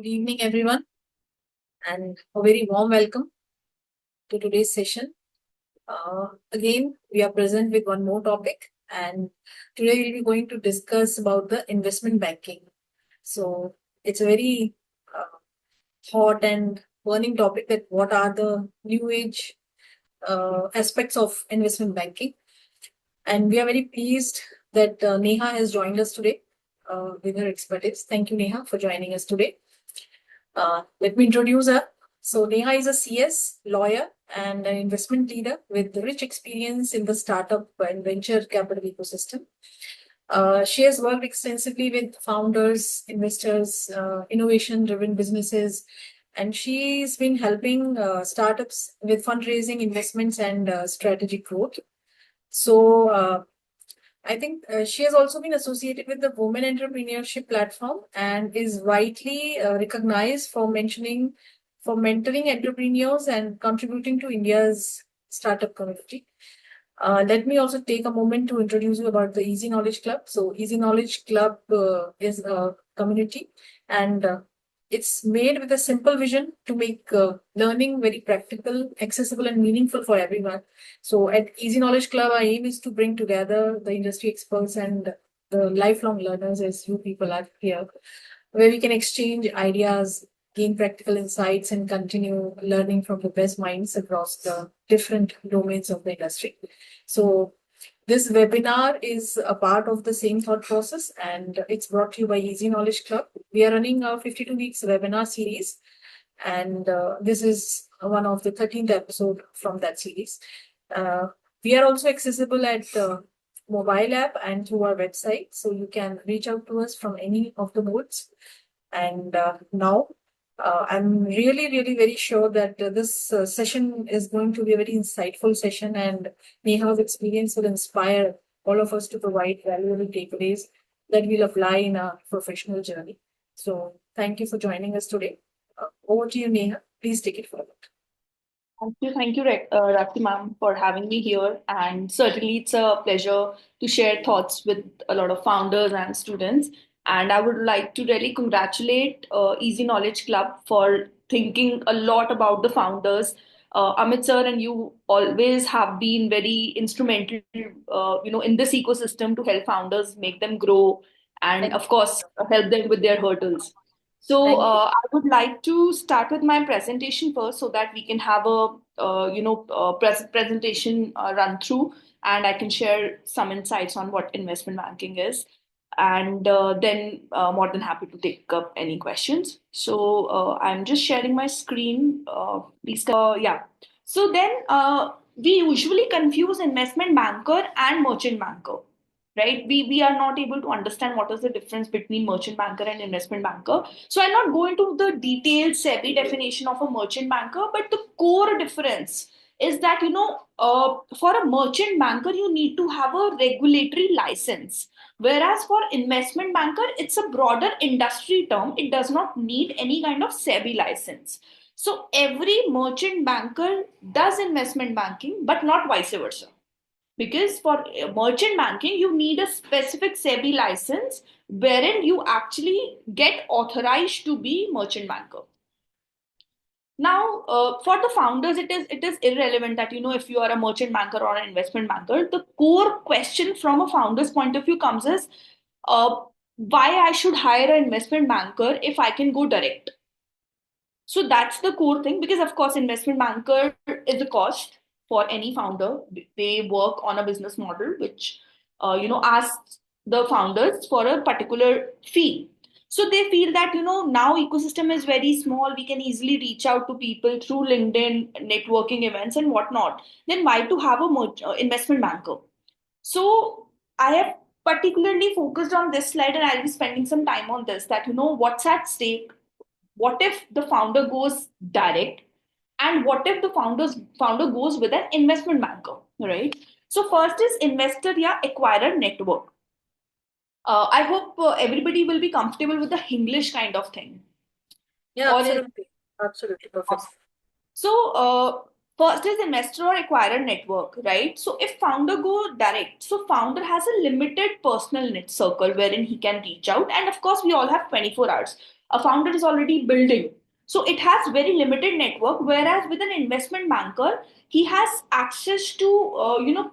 Good evening, everyone, and a very warm welcome to today's session. Again, we are present with one more topic, and today we'll be going to discuss about the investment banking. So it's a very hot and burning topic that what are the new age aspects of investment banking. And we are very pleased that Neha has joined us today with her expertise. Thank you, Neha, for joining us today. Let me introduce her. So Neha is a CS lawyer and an investment leader with rich experience in the startup and venture capital ecosystem. She has worked extensively with founders, investors, innovation-driven businesses, and she's been helping startups with fundraising, investments, and strategic growth. So I think she has also been associated with the Women Entrepreneurship Platform and is widely recognized for mentoring entrepreneurs and contributing to India's startup community. Let me also take a moment to introduce you about the Easy Knowledge Club. So, Easy Knowledge Club is a community, and it's made with a simple vision to make learning very practical, accessible, and meaningful for everyone. So, at Easy Knowledge Club, our aim is to bring together the industry experts and the lifelong learners, as you people are here, where we can exchange ideas, gain practical insights, and continue learning from the best minds across the different domains of the industry. So, this webinar is a part of the same thought process, and it's brought to you by Easy Knowledge Club. We are running a 52 weeks webinar series, and this is one of the 13th episode from that series. We are also accessible at mobile app and through our website, so you can reach out to us from any of the modes. And now I'm really very sure that this session is going to be a very insightful session, and Neha's experience will inspire all of us to provide valuable takeaways that we'll apply in our professional journey. So thank you for joining us today. Over to you, Neha. Please take it forward. Thank you, Rakti ma'am, for having me here. And certainly, it's a pleasure to share thoughts with a lot of founders and students. And I would like to really congratulate Easy Knowledge Club for thinking a lot about the founders. Amit sir and you always have been very instrumental, in this ecosystem to help founders make them grow and, of course, help them with their hurdles. So I would like to start with my presentation first, so that we can have a presentation run through, and I can share some insights on what investment banking is, and then more than happy to take up any questions. So I'm just sharing my screen. Please, yeah. So then we usually confuse investment banker and merchant banker, right? We are not able to understand what is the difference between merchant banker and investment banker. So I'll not go into the detailed SEBI definition of a merchant banker, but the core difference is that, for a merchant banker, you need to have a regulatory license. Whereas for investment banker, it's a broader industry term. It does not need any kind of SEBI license. So every merchant banker does investment banking, but not vice versa. Because for merchant banking, you need a specific SEBI license wherein you actually get authorized to be merchant banker. Now, for the founders, it is irrelevant that, if you are a merchant banker or an investment banker. The core question from a founder's point of view comes as why I should hire an investment banker if I can go direct. So that's the core thing, because of course, investment banker is a cost for any founder. They work on a business model which, asks the founders for a particular fee. So they feel that, now ecosystem is very small. We can easily reach out to people through LinkedIn, networking events and whatnot. Then why to have a investment banker? So I have particularly focused on this slide, and I'll be spending some time on this, that, what's at stake. What if the founder goes direct, and what if the founder goes with an investment banker, right? So first is investor acquirer network. I hope everybody will be comfortable with the English kind of thing. Yeah, absolutely perfect. So first is investor or acquirer network, right? So if founder go direct, so founder has a limited personal net circle wherein he can reach out, and of course we all have 24 hours. a founder is already building. So it has very limited network, whereas with an investment banker, he has access to,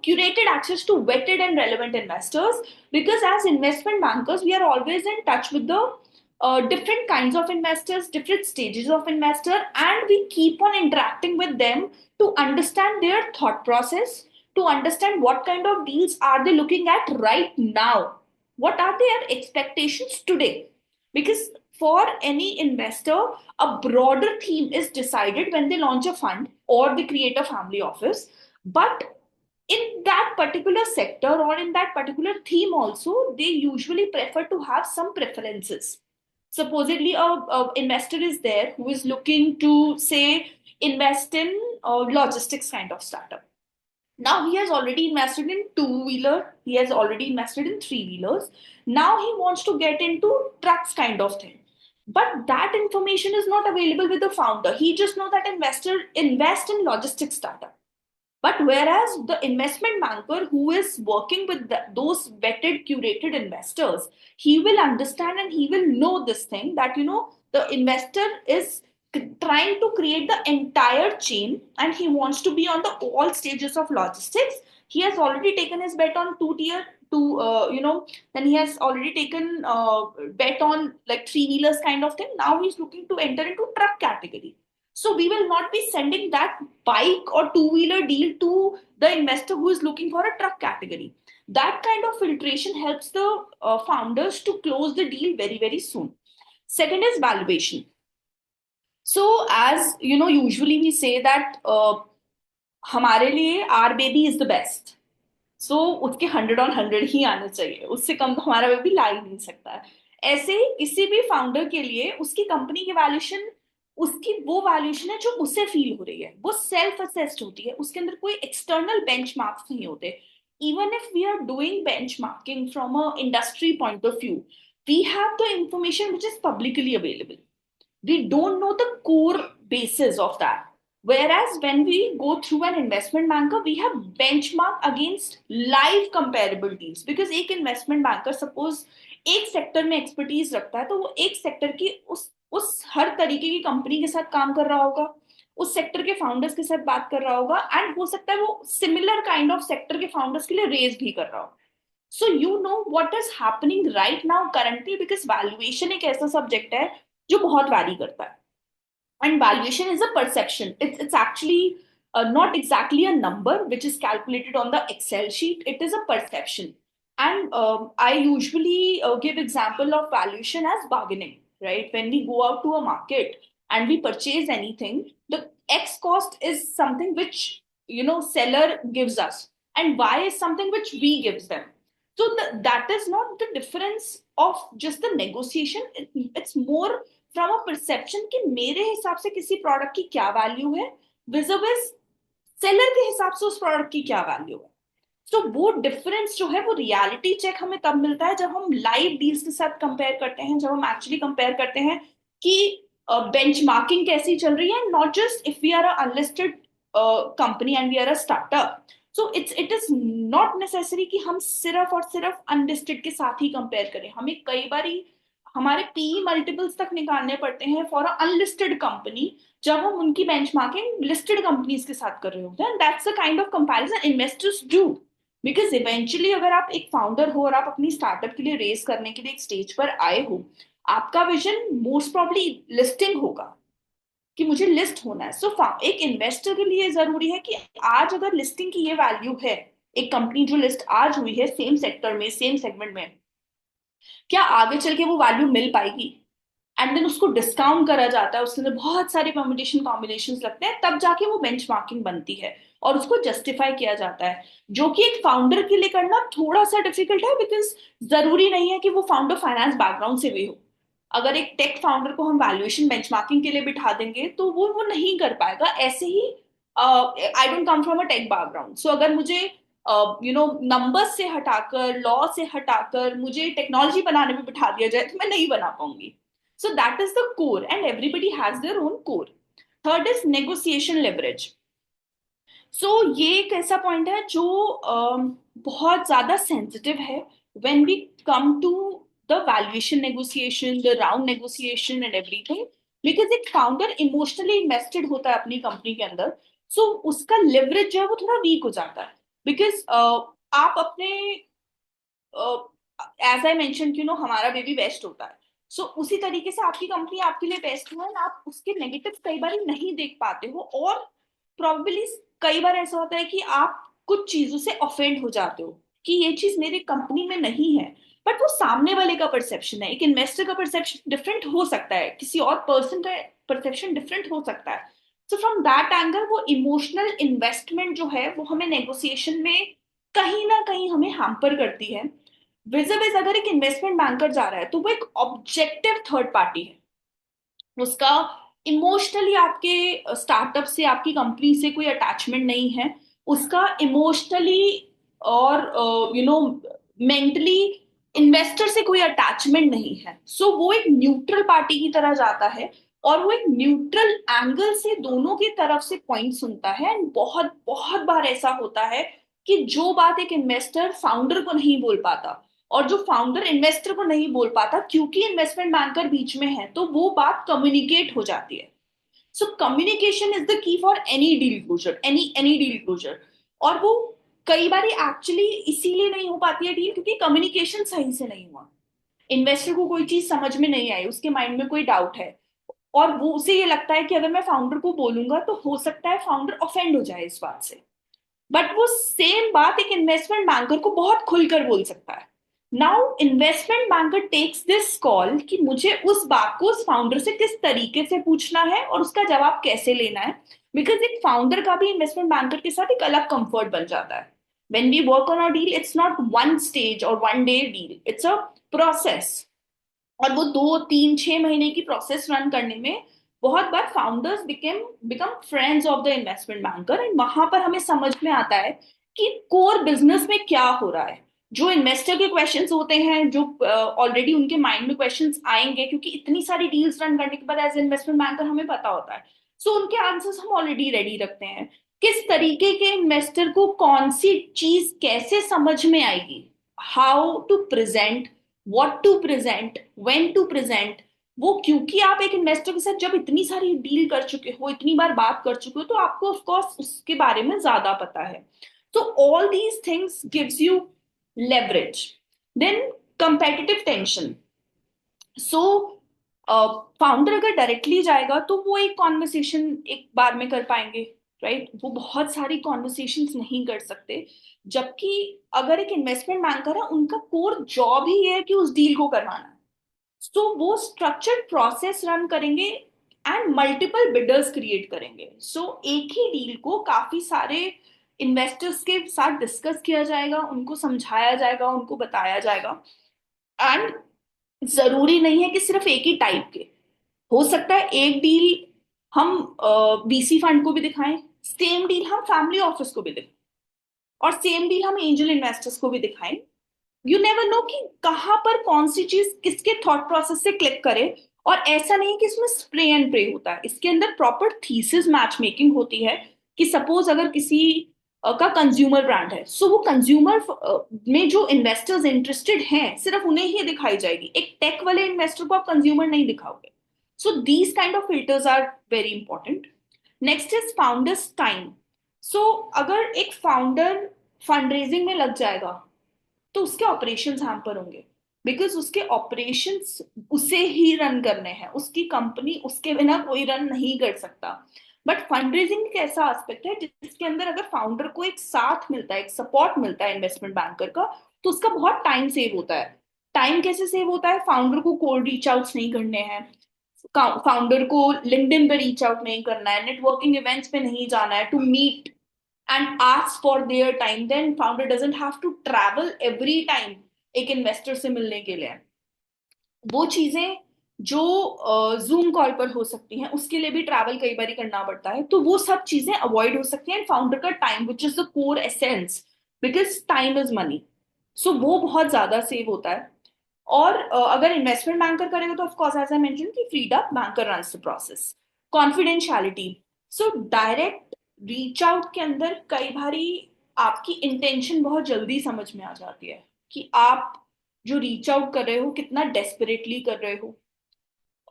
curated access to vetted and relevant investors. Because as investment bankers, we are always in touch with the different kinds of investors, different stages of investor, and we keep on interacting with them to understand their thought process, to understand what kind of deals are they looking at right now, what are their expectations today. Because for any investor, a broader theme is decided when they launch a fund or they create a family office. But in that particular sector or in that particular theme also, they usually prefer to have some preferences. Supposedly a investor is there who is looking to, say, invest in logistics kind of startup. Now he has already invested in two-wheeler, he has already invested in three-wheelers. Now he wants to get into trucks kind of thing. But that information is not available with the founder. He just know that investor invest in logistics startup. But whereas the investment banker who is working with those vetted, curated investors, he will understand and he will know this thing that, the investor is trying to create the entire chain and he wants to be on the all stages of logistics. He has already taken his bet on two tier, two, then he has already taken bet on like three-wheelers kind of thing. Now he's looking to enter into truck category. So we will not be sending that bike or two-wheeler deal to the investor who is looking for a truck category. That kind of filtration helps the founders to close the deal very, very soon. Second is valuation. So as you know, usually we say that हमारे लिए our baby is the best. सो उसके 100 on 100 ही आने चाहिए, उससे कम तो हमारा baby ला ही नहीं सकता है. ऐसे ही किसी भी फाउंडर के लिए उसकी कंपनी की वैल्यूएशन, उसकी वो वैल्यूएशन है जो उसे फील हो रही है, वो सेल्फ असेस्ड होती है, उसके अंदर कोई एक्सटर्नल बेंचमार्क्स नहीं होते. Even if we are doing benchmarking from a industry point of view, we have the information which is publicly available. We don't know the core basis of that. Whereas when we go through an investment banker, we have benchmark against live comparable deals. Because एक investment banker suppose एक sector में expertise रखता है, तो वो एक sector की उस हर तरीके की कंपनी के साथ काम कर रहा होगा, उस सेक्टर के फाउंडर्स के साथ बात कर रहा होगा, एंड हो सकता है वो सिमिलर काइंड ऑफ सेक्टर के फाउंडर्स के लिए रेज भी कर रहा हो. So you know what is happening right now currently, because valuation एक ऐसा सब्जेक्ट है जो बहुत वैरी करता है. And valuation is a perception. It's actually not exactly a number which is calculated on the Excel sheet. It is a perception. And I usually give example of valuation as bargaining, right? When we go out to a market and we purchase anything, the X cost is something which, seller gives us, and Y is something which we gives them. So that is not the difference of just the negotiation. It's more from a perception कि मेरे हिसाब से किसी product की क्या value है विज़ seller के हिसाब से उस प्रोडक्ट की क्या वैल्यू है. तो वो डिफरेंस जो है वो रियलिटी चेक हमें तब मिलता है जब हम लाइव डील्स के साथ कंपेयर करते हैं, जब हम एक्चुअली कंपेयर करते हैं कि बेंचमार्किंग कैसी चल रही है, not just if we are a unlisted company and we are a startup. So it is not necessary कि हम सिर्फ और सिर्फ अनलिस्टेड के साथ ही कंपेयर करें. हमें कई बार हमारे पी मल्टीपल्स तक निकालने पड़ते हैं फॉर अ अनलिस्टेड कंपनी जब हम उनकी बेंचमार्किंग लिस्टेड कंपनीज के साथ कर रहे होते हैं. That's the kind of comparison investors do. Because eventually अगर आप एक फाउंडर हो और आप अपनी स्टार्टअप के लिए रेस करने के लिए एक स्टेज पर आए हो, आपका विजन मोस्ट प्रॉब्ली लिस्टिंग होगा कि मुझे लिस्ट होना है. सो एक इन्वेस्टर के लिए जरूरी है कि आज अगर लिस्टिंग की ये वैल्यू है, एक कंपनी जो लिस्ट आज हुई है सेम सेक्टर में सेम सेगमेंट में, क्या आगे चल के वो वैल्यू मिल पाएगी. एंड देन उसको डिस्काउंट करा जाता है, उसके अंदर बहुत सारे परम्यूटेशन कॉम्बिनेशन लगते हैं, तब जाके वो बेंचमार्किंग बनती है और उसको जस्टिफाई किया जाता है, जो कि एक फाउंडर के लिए करना थोड़ा सा डिफिकल्ट है. बिकॉज जरूरी नहीं है कि वो फाउंडर फाइनेंस बैकग्राउंड से भी हो. अगर एक टेक फाउंडर को हम वैल्यूएशन बेंचमार्किंग के लिए बिठा देंगे तो वो नहीं कर पाएगा. ऐसे ही I don't come from a tech background, so अगर मुझे नंबर्स से हटाकर, लॉ से हटाकर मुझे टेक्नोलॉजी बनाने में बिठा दिया जाए तो मैं नहीं बना पाऊंगी. So that is the core, and everybody has their own core. Third is negotiation leverage. So ये एक ऐसा पॉइंट है जो बहुत ज्यादा सेंसिटिव है when we come to the valuation negotiation, the round negotiation and everything, because एक founder emotionally invested होता है अपनी कंपनी के अंदर, so उसका leverage जो है वो थोड़ा weak हो जाता है, because आप अपने एज आई मेंशन हमारा बेबी बेस्ट होता है, सो उसी तरीके से आपकी कंपनी आपके लिए बेस्ट है, आप उसके नेगेटिव कई बार नहीं देख पाते हो, और प्रोबेबली कई बार ऐसा होता है कि आप कुछ चीजों से ऑफेंड हो जाते हो कि ये चीज मेरी कंपनी में नहीं है, बट वो सामने वाले का परसेप्शन है, एक इन्वेस्टर का परसेप्शन डिफरेंट हो सकता है, किसी और पर्सन का परसेप्शन डिफरेंट हो सकता है। सो फ्रॉम दैट एंगल वो इमोशनल इन्वेस्टमेंट जो है वो हमें नेगोशिएशन में कहीं ना कहीं हमें हैम्पर करती है। विजिबिस अगर एक इन्वेस्टमेंट बैंकर जा रहा है तो वो एक ऑब्जेक्टिव थर्ड पार्टी है, उसका इमोशनली आपके स्टार्टअप से आपकी कंपनी से कोई अटैचमेंट नहीं है, उसका इमोशनली और मेंटली इन्वेस्टर से कोई अटैचमेंट नहीं है, सो वो एक न्यूट्रल पार्टी की तरह जाता है, और वो एक न्यूट्रल एंगल से दोनों की तरफ से पॉइंट सुनता है। एंड बहुत बहुत बार ऐसा होता है कि जो बात एक इन्वेस्टर फाउंडर को नहीं बोल पाता और जो फाउंडर इन्वेस्टर को नहीं बोल पाता क्योंकि इन्वेस्टमेंट बैंकर बीच में है, तो वो बात कम्युनिकेट हो जाती है। So communication is the key for any deal closure, any deal closure. और वो कई बार एक्चुअली इसीलिए नहीं हो पाती है डील क्योंकि कम्युनिकेशन सही से नहीं हुआ, इन्वेस्टर को कोई चीज समझ में नहीं आई, उसके माइंड में कोई डाउट है, और वो उसे ये लगता है कि अगर मैं फाउंडर को बोलूंगा तो हो सकता है फाउंडर ऑफेंड हो जाए इस बात से, बट वो सेम बात एक इन्वेस्टमेंट बैंकर को बहुत खुलकर बोल सकता है। Now investment banker takes this call कि मुझे उस बात को उस फाउंडर से किस तरीके से पूछना है और उसका जवाब कैसे लेना है, बिकॉज एक फाउंडर का भी इन्वेस्टमेंट बैंकर के साथ एक अलग कंफर्ट बन जाता है। When we work on a deal it's not one stage और one day deal, it's a process, और वो 2 3 6 महीने की प्रोसेस रन करने में बहुत बार founders become friends of the investment banker, and वहां पर हमें समझ में आता है कि कोर बिजनेस में क्या हो रहा है। जो इन्वेस्टर के क्वेश्चंस होते हैं, जो ऑलरेडी उनके माइंड में क्वेश्चंस आएंगे क्योंकि इतनी सारी डील्स रन करने के बाद एज इन्वेस्टमेंट बैंकर हमें पता होता है, सो उनके आंसर्स हम ऑलरेडी रेडी रखते हैं। किस तरीके के इन्वेस्टर को कौन सी चीज कैसे समझ में आएगी, how to present, what to present, when to present, वो क्योंकि आप एक इन्वेस्टर के साथ जब इतनी सारी डील कर चुके हो, इतनी बार बात कर चुके हो, तो आपको ऑफ कोर्स उसके बारे में ज्यादा पता है। तो all these things gives you leverage. Then competitive tension. So founder अगर डायरेक्टली जाएगा तो वो एक कॉन्वर्सेशन एक बार में कर पाएंगे, राइट, वो बहुत सारी कॉन्वर्सेशंस नहीं कर सकते, जबकि अगर एक इन्वेस्टमेंट बैंकर है उनका कोर जॉब ही है कि उस डील को करवाना है, तो वो स्ट्रक्चर्ड प्रोसेस रन करेंगे एंड मल्टीपल बिडर्स क्रिएट करेंगे। सो एक ही डील को काफी सारे इन्वेस्टर्स के साथ डिस्कस किया जाएगा, उनको समझाया जाएगा, उनको बताया जाएगा, एंड जरूरी नहीं है कि सिर्फ एक ही टाइप के, हो सकता है एक डील हम वीसी फंड को भी दिखाएं, सेम डील हम फैमिली ऑफिस को भी दिखाएं, और सेम डील हम एंजल इन्वेस्टर्स को भी दिखाएं। यू नेवर नो कि कहाँ पर कौन सी चीज किसके थॉट प्रोसेस से क्लिक करे। और ऐसा नहीं कि इसमें स्प्रे एंड प्रे होता है, इसके अंदर प्रॉपर थीसिस मैच मेकिंग होती है कि सपोज अगर किसी का कंज्यूमर ब्रांड है, सो वो कंज्यूमर में जो इन्वेस्टर्स इंटरेस्टेड हैं सिर्फ उन्हें ही दिखाई जाएगी, एक टेक वाले इन्वेस्टर को आप कंज्यूमर नहीं दिखाओगे। So these kind of filters are very important. Next is founders time. So अगर एक फाउंडर फंड रेजिंग में लग जाएगा तो उसके ऑपरेशंस हैम्पर होंगे, बिकॉज उसके ऑपरेशंस उसे ही रन करने हैं, उसकी कंपनी उसके बिना कोई रन नहीं कर सकता। बट फंड रेजिंग एक ऐसा एस्पेक्ट है जिसके अंदर अगर फाउंडर को एक साथ मिलता है, एक सपोर्ट मिलता है इन्वेस्टमेंट बैंकर का, तो उसका बहुत टाइम सेव होता है। टाइम कैसे सेव होता है, फाउंडर को कोल्ड रीच आउट्स नहीं करने हैं, फाउंडर को लिंक्डइन पे रीच आउट नहीं करना है, नेटवर्किंग इवेंट्स पे नहीं जाना है to meet and ask for their time, then founder doesn't have to travel every time एक इन्वेस्टर से मिलने के लिए। वो चीजें जो जूम कॉल पर हो सकती हैं उसके लिए भी ट्रैवल कई बार करना पड़ता है, तो वो सब चीजें अवॉइड हो सकती हैं। फाउंडर का time which is the core essence, because time is money, so वो बहुत ज्यादा सेव होता है। और अगर इन्वेस्टमेंट बैंकर करेगा तो ऑफकोर्स एज आई मेंशन कि freed up banker runs the process. Confidentiality. So direct reach out के अंदर कई बारी आपकी इंटेंशन बहुत जल्दी समझ में आ जाती है कि आप जो रीच आउट कर रहे हो कितना डेस्परेटली कर रहे हो।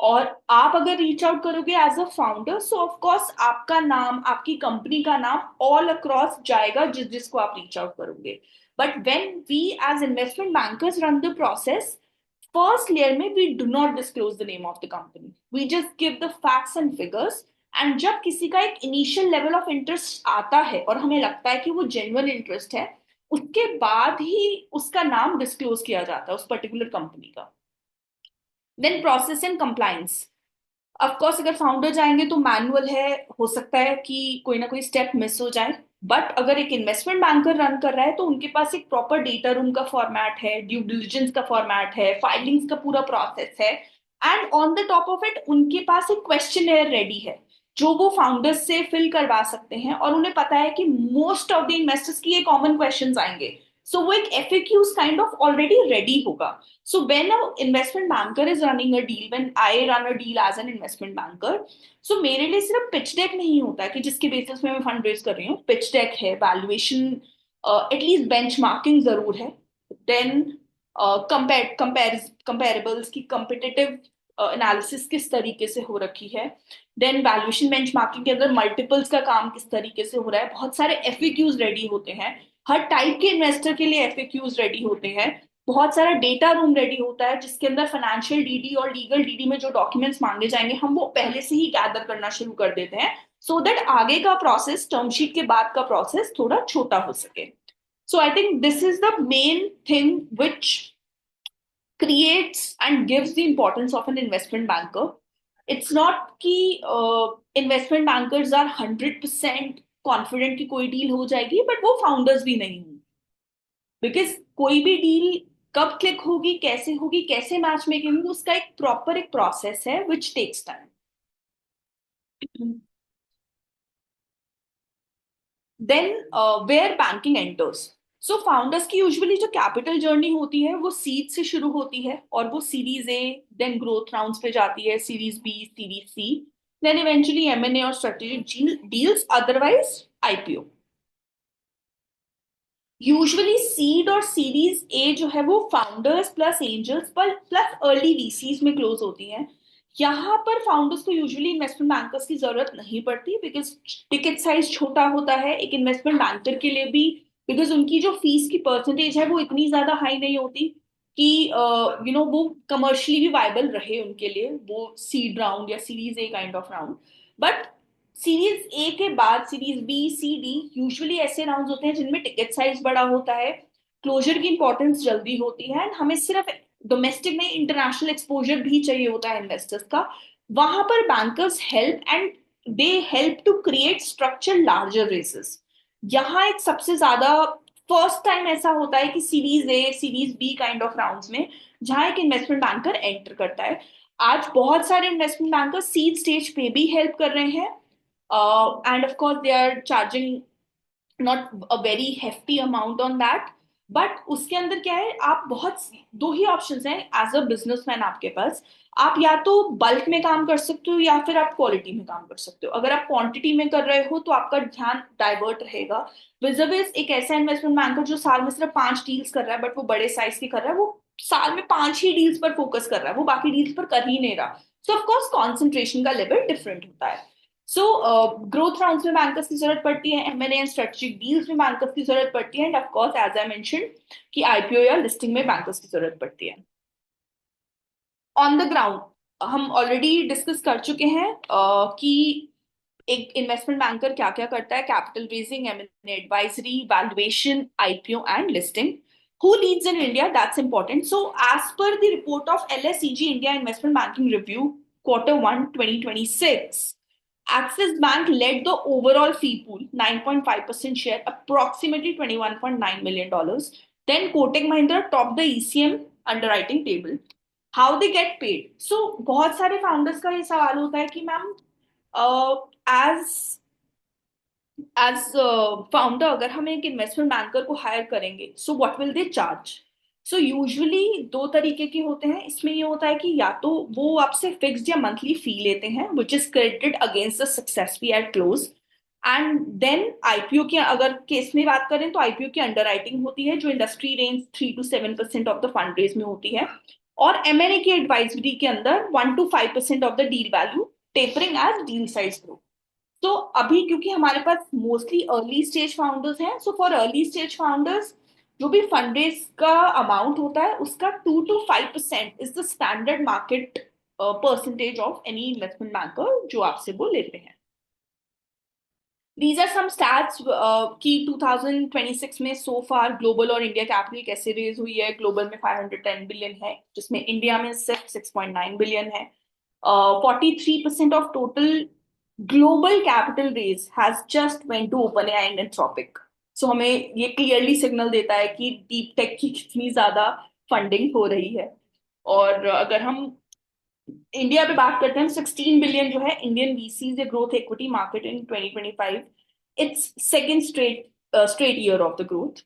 और आप अगर रीच आउट करोगे as a founder, so of course आपका नाम, आपकी कंपनी का नाम ऑल अक्रॉस जाएगा जिसको आप रीच आउट करोगे। But when we as investment bankers run the process, first layer में we do not disclose the name of the company, we just give the facts and figures. And जब किसी का एक initial level of interest आता है और हमें लगता है कि वो जेन्युइन इंटरेस्ट है, उसके बाद ही उसका नाम डिस्क्लोज किया जाता है उस पर्टिकुलर कंपनी का। Then process and compliance. Of course अगर फाउंडर जाएंगे तो मैनुअल है, हो सकता है कि कोई ना कोई स्टेप मिस हो जाए। बट अगर एक इन्वेस्टमेंट बैंकर रन कर रहा है तो उनके पास एक प्रॉपर डेटा रूम का फॉर्मेट है, ड्यू डिलिजेंस का फॉर्मेट है, फाइलिंग्स का पूरा प्रोसेस है। And on the top of it उनके पास एक क्वेश्चन रेडी है जो वो फाउंडर्स से फिल करवा सकते हैं, और उन्हें पता है कि मोस्ट ऑफ द इन्वेस्टर्स की ये कॉमन क्वेश्चंस आएंगे। सो वो एक FAQs kind of already ready होगा। So when a investment banker is running a deal, when I run a deal as an investment banker, so मेरे लिए सिर्फ पिच डेक नहीं होता है कि जिसके बेसिस में मैं फंड रेज कर रही हूँ। पिच डेक है, वैल्यूएशन, एटलीस्ट बेंचमार्किंग जरूर है। देन कंपेरेबल्स की कम्पिटिटिव एनालिसिस किस तरीके से हो रखी है। देन वैल्यूएशन बेंचमार्किंग के अंदर मल्टीपल्स का काम किस तरीके से हो रहा है। बहुत सारे FAQs रेडी होते हैं, हर टाइप के इन्वेस्टर के लिए FAQs रेडी होते हैं। बहुत सारा डेटा रूम रेडी होता है जिसके अंदर फाइनेंशियल DD और लीगल DD में जो डॉक्यूमेंट्स मांगे जाएंगे हम वो पहले से ही गैदर करना शुरू कर देते हैं, सो दैट आगे का प्रोसेस, टर्म शीट के बाद का प्रोसेस थोड़ा छोटा हो सके। So I think this is the main thing which creates and gives the importance of an investment banker. It's not कि इन्वेस्टमेंट बैंकर्स आर 100% कॉन्फिडेंट कि कोई डील हो जाएगी, बट वो फाउंडर्स भी नहीं होंगे। बिकॉज कोई भी डील कब क्लिक होगी, कैसे मैच मेकिंग होगी, उसका एक प्रॉपर एक प्रोसेस है which takes time. Then where banking enters. So founders की यूजुअली जो कैपिटल जर्नी होती है वो सीड से शुरू होती है, और वो series A, then growth rounds पे जाती है, series B, series C, then eventually M&A और strategic deals, otherwise IPO। Usually seed और सीरीज ए जो है वो फाउंडर्स प्लस एंजल्स पर प्लस अर्ली VCs में क्लोज होती हैं। यहाँ पर फाउंडर्स को यूजुअली इन्वेस्टमेंट बैंकर्स की जरूरत नहीं पड़ती, बिकॉज टिकट साइज छोटा होता है एक इन्वेस्टमेंट बैंकर के लिए भी। बिकॉज उनकी जो फीस की परसेंटेज है वो इतनी ज्यादा हाई नहीं होती कि वो कमर्शियली भी वायबल रहे उनके लिए, वो सीड राउंड या series a kind of round. But series A के बाद series B, C, D usually ऐसे राउंड होते हैं जिनमें टिकट साइज बड़ा होता है, क्लोजर की इंपॉर्टेंस जल्दी होती है, एंड हमें सिर्फ डोमेस्टिक नहीं इंटरनेशनल एक्सपोजर भी चाहिए होता है इन्वेस्टर्स का। वहां पर bankers help, and they help to create structure larger raises. यहाँ एक सबसे ज्यादा फर्स्ट टाइम ऐसा होता है कि series A, series be kind of rounds में जहां एक इन्वेस्टमेंट बैंकर एंटर करता है। आज बहुत सारे इन्वेस्टमेंट बैंकर सीड स्टेज पे भी हेल्प कर रहे हैं, and of course they are charging not a very hefty amount on that। But उसके अंदर क्या है, आप बहुत दो ही ऑप्शंस हैं एज अ बिजनेसमैन आपके पास। आप या तो बल्क में काम कर सकते हो या फिर आप क्वालिटी में काम कर सकते हो। अगर आप क्वांटिटी में कर रहे हो तो आपका ध्यान डाइवर्ट रहेगा। विजर्विस एक ऐसा इन्वेस्टमेंट बैंकर जो साल में सिर्फ 5 डील्स कर रहा है, बट वो बड़े साइज की कर रहा है, वो साल में 5 ही डील्स पर फोकस कर रहा है, वो बाकी डील्स पर कर ही नहीं रहा। सो ऑफकोर्स कॉन्सेंट्रेशन का लेवल डिफरेंट होता है। सो ग्रोथ राउंड्स में बैंकर्स की जरूरत पड़ती है, M&A एंड स्ट्रेटेजिक डील्स में बैंकर्स की जरूरत पड़ती है, and of course as I mention कि IPO या लिस्टिंग में बैंकर्स की जरूरत पड़ती है। ऑन द ग्राउंड हम ऑलरेडी डिस्कस कर चुके हैं कि एक इन्वेस्टमेंट बैंकर क्या क्या करता है: capital raising, M&A advisory, valuation, IPO and listing. Who leads in India? That's important. So, as per the report of LSEG India Investment Banking Review, Q1 2026, Axis Bank led the overall fee pool, 9.5% share, approximately $21.9 million. Then Kotak Mahindra topped the ECM underwriting table. How they get paid? So, बहुत सारे founders का ये सवाल होता है कि ma'am as as founder अगर हम एक इन्वेस्टमेंट बैंकर को हायर करेंगे, so what will they charge? So usually दो तरीके के होते हैं इसमें। ये होता है कि या तो वो आपसे फिक्स्ड या मंथली फी लेते हैं which is credited against the success fee at close. And then IPO की अगर केस में बात करें तो आईपीओ की अंडरराइटिंग होती है जो industry range 3 to 7% of the fund raise में होती है, और एमएनए की एडवाइजरी के अंदर 1 to 5% of the deal value, tapering as deal size grow. तो अभी क्योंकि हमारे पास मोस्टली अर्ली स्टेज फाउंडर्स हैं, so for early stage founders जो भी फंड रेज का अमाउंट होता है उसका 2 to 5% is the standard market percentage of any investment banker जो आपसे वो लेते हैं। These are some stats कि 2026 में so far ग्लोबल और इंडिया कैपिटल कैसे रेज हुई है। ग्लोबल में 510 बिलियन है, जिसमें इंडिया में सिर्फ 6.9 बिलियन है। 43% of total global capital raise has just went to OpenAI and Anthropic। So हमें ये क्लियरली सिग्नल देता है कि डीप टेक की कितनी ज्यादा फंडिंग हो रही है। और अगर हम इंडिया पे बात करते हैं, 16 बिलियन जो है इंडियन वीसीज या growth equity market in 2025, it's second straight year of the growth.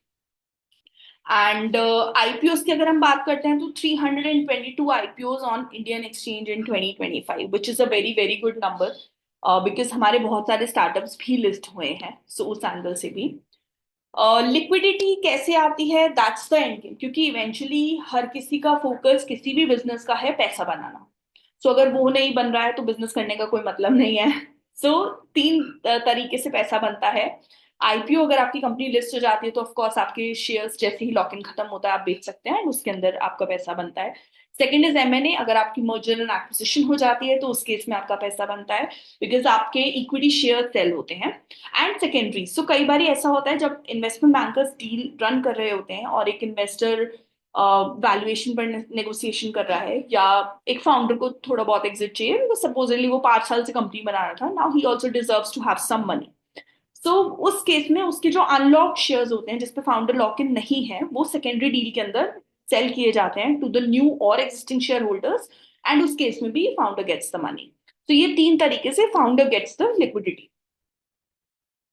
And IPO की अगर हम बात करते हैं तो 322 IPO on Indian exchange in 2025, which is a very very good number, because हमारे बहुत सारे स्टार्टअप्स भी लिस्ट हुए हैं, सो उस एंगल से भी। लिक्विडिटी कैसे आती है, दैट्स द एंड गेम, क्योंकि इवेंचुअली हर किसी का फोकस किसी भी बिजनेस का है पैसा बनाना। सो अगर वो नहीं बन रहा है तो बिजनेस करने का कोई मतलब नहीं है। सो तीन तरीके से पैसा बनता है। आईपीओ, अगर आपकी कंपनी लिस्ट हो जाती है तो ऑफकोर्स आपके शेयर्स जैसे ही लॉक इन खत्म होता है आप बेच सकते हैं, उसके अंदर आपका पैसा बनता है। सेकंड इज एमएनए, अगर आपकी मर्जर एंड एक्विजिशन हो जाती है तो उस केस में आपका पैसा बनता है, बिकॉज आपके इक्विटी शेयर सेल होते हैं। एंड सेकेंडरी, सो कई बार ऐसा होता है जब इन्वेस्टमेंट बैंकर्स डील रन कर रहे होते हैं और एक इन्वेस्टर वैल्यूएशन पर नेगोशिएशन कर रहा है, या एक फाउंडर को थोड़ा बहुत एग्जिट चाहिए, सपोजली वो 5 साल से कंपनी बना रहा था, now he also deserves to have some money. So उस केस में उसके जो अनलॉक शेयर्स होते हैं जिसपे फाउंडर लॉक इन नहीं है, वो सेकेंडरी डील के अंदर सेल किए जाते हैं टू द न्यू और एग्जिस्टिंग शेयर होल्डर्स, एंड उस केस में भी फाउंडर गेट्स द मनी। तो ये तीन तरीके से founder gets the liquidity.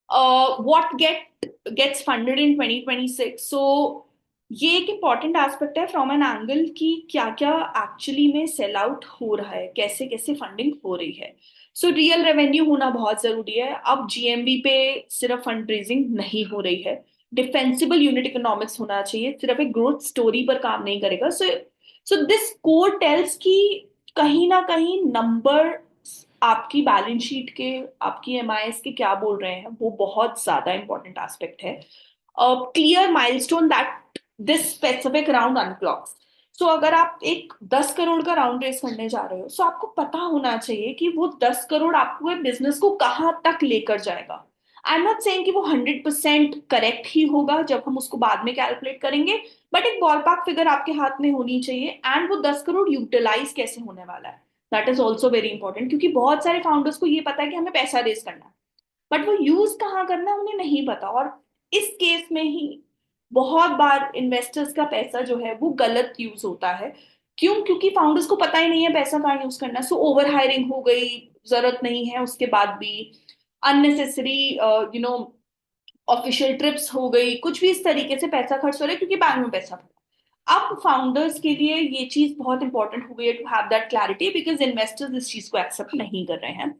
What gets funded in 2026, so ये एक इम्पॉर्टेंट एस्पेक्ट है फ्रॉम एन एंगल कि क्या क्या एक्चुअली में सेल आउट हो रहा है, कैसे कैसे फंडिंग हो रही है। सो रियल रेवेन्यू होना बहुत जरूरी है। अब जीएमवी पे सिर्फ फंड रेजिंग नहीं हो रही है, डिफेंसिबल यूनिट इकोनॉमिक्स होना चाहिए, सिर्फ एक ग्रोथ स्टोरी पर काम नहीं करेगा। सो दिस कोर टेल्स कि कहीं ना कहीं नंबर आपकी बैलेंस शीट के, आपकी एमआईएस के क्या बोल रहे हैं, वो बहुत ज्यादा इंपॉर्टेंट एस्पेक्ट है। Clear milestone that this specific round unlocks. So अगर आप एक 10 करोड़ का राउंड रेस करने जा रहे हो, सो आपको पता होना चाहिए कि वो 10 करोड़ आपको बिजनेस को कहाँ तक लेकर जाएगा। आई एम नॉट सेइंग कि वो 100% करेक्ट ही होगा जब हम उसको बाद में कैलकुलेट करेंगे, बट एक बॉलपार्क फिगर आपके हाथ में होनी चाहिए। एंड वो 10 करोड़ यूटिलाइज कैसे होने वाला है, that is also very important, क्योंकि बहुत सारे फाउंडर्स को ये पता है कि हमें पैसा रेस करना है, बट वो यूज कहाँ करना है उन्हें नहीं पता। और इस केस में ही बहुत बार इन्वेस्टर्स का पैसा जो है वो गलत यूज होता है। क्यों? क्योंकि फाउंडर्स को पता ही नहीं है पैसा कहाँ यूज करना है। सो ओवर हायरिंग हो गई, जरूरत नहीं है उसके बाद भी, unnecessary you know official trips हो गई, कुछ भी इस तरीके से पैसा खर्च हो रहा है क्योंकि बैंक में पैसा पड़ा। अब फाउंडर्स के लिए ये चीज बहुत इंपॉर्टेंट हो गई है to have that clarity, because investors इस चीज को एक्सेप्ट नहीं कर रहे हैं।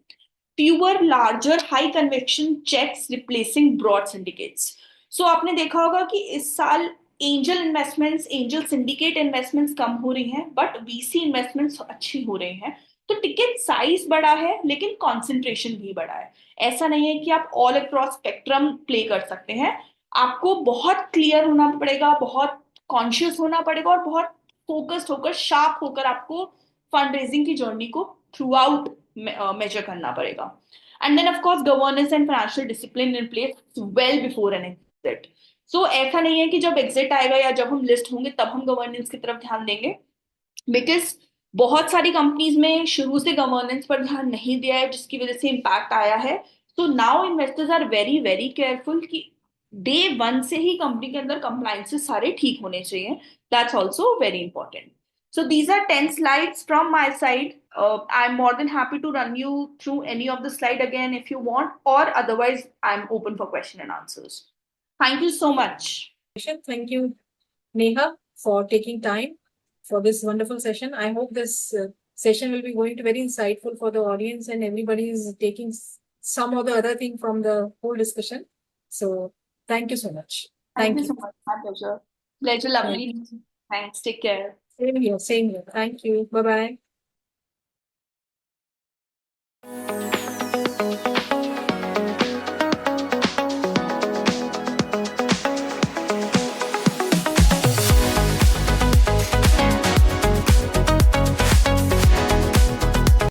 fewer larger high conviction checks replacing broad syndicates। सो आपने देखा होगा कि इस साल angel investments, angel syndicate investments कम हो रही हैं, बट वीसी इन्वेस्टमेंट्स अच्छी हो रही हैं। तो टिकट साइज बड़ा है लेकिन कॉन्सेंट्रेशन भी बड़ा है। ऐसा नहीं है कि आप ऑल अक्रॉस स्पेक्ट्रम प्ले कर सकते हैं। आपको बहुत क्लियर होना पड़ेगा, बहुत कॉन्शियस होना पड़ेगा, और बहुत फोकस्ड होकर, शार्प होकर आपको फंड रेजिंग की जर्नी को थ्रू आउट मेजर करना पड़ेगा। And then of course governance and financial discipline in place well before an exit. So ऐसा नहीं है कि जब एग्जिट आएगा या जब हम लिस्ट होंगे तब हम गवर्नेंस की तरफ ध्यान देंगे, बिकॉज बहुत सारी कंपनीज में शुरू से गवर्नेंस पर ध्यान नहीं दिया है जिसकी वजह से इम्पैक्ट आया है। So now investors are very very careful कि डे वन से ही कंपनी के अंदर कंप्लायंसेस सारे ठीक होने चाहिए। That's also very important. So these are 10 slides from my side. I'm more than happy to run you through any of the slide again if you want, or otherwise I'm open for question and answers. Thank you so much. Thank you, Neha, for taking time for this wonderful session. I hope this session will be going to very insightful for the audience and everybody is taking some or the other thing from the whole discussion. So thank you so much. Thank you Thank so you. much. My pleasure. Pleasure, lovely. Thanks. Take care. Same here. Same here. Thank you. Bye bye.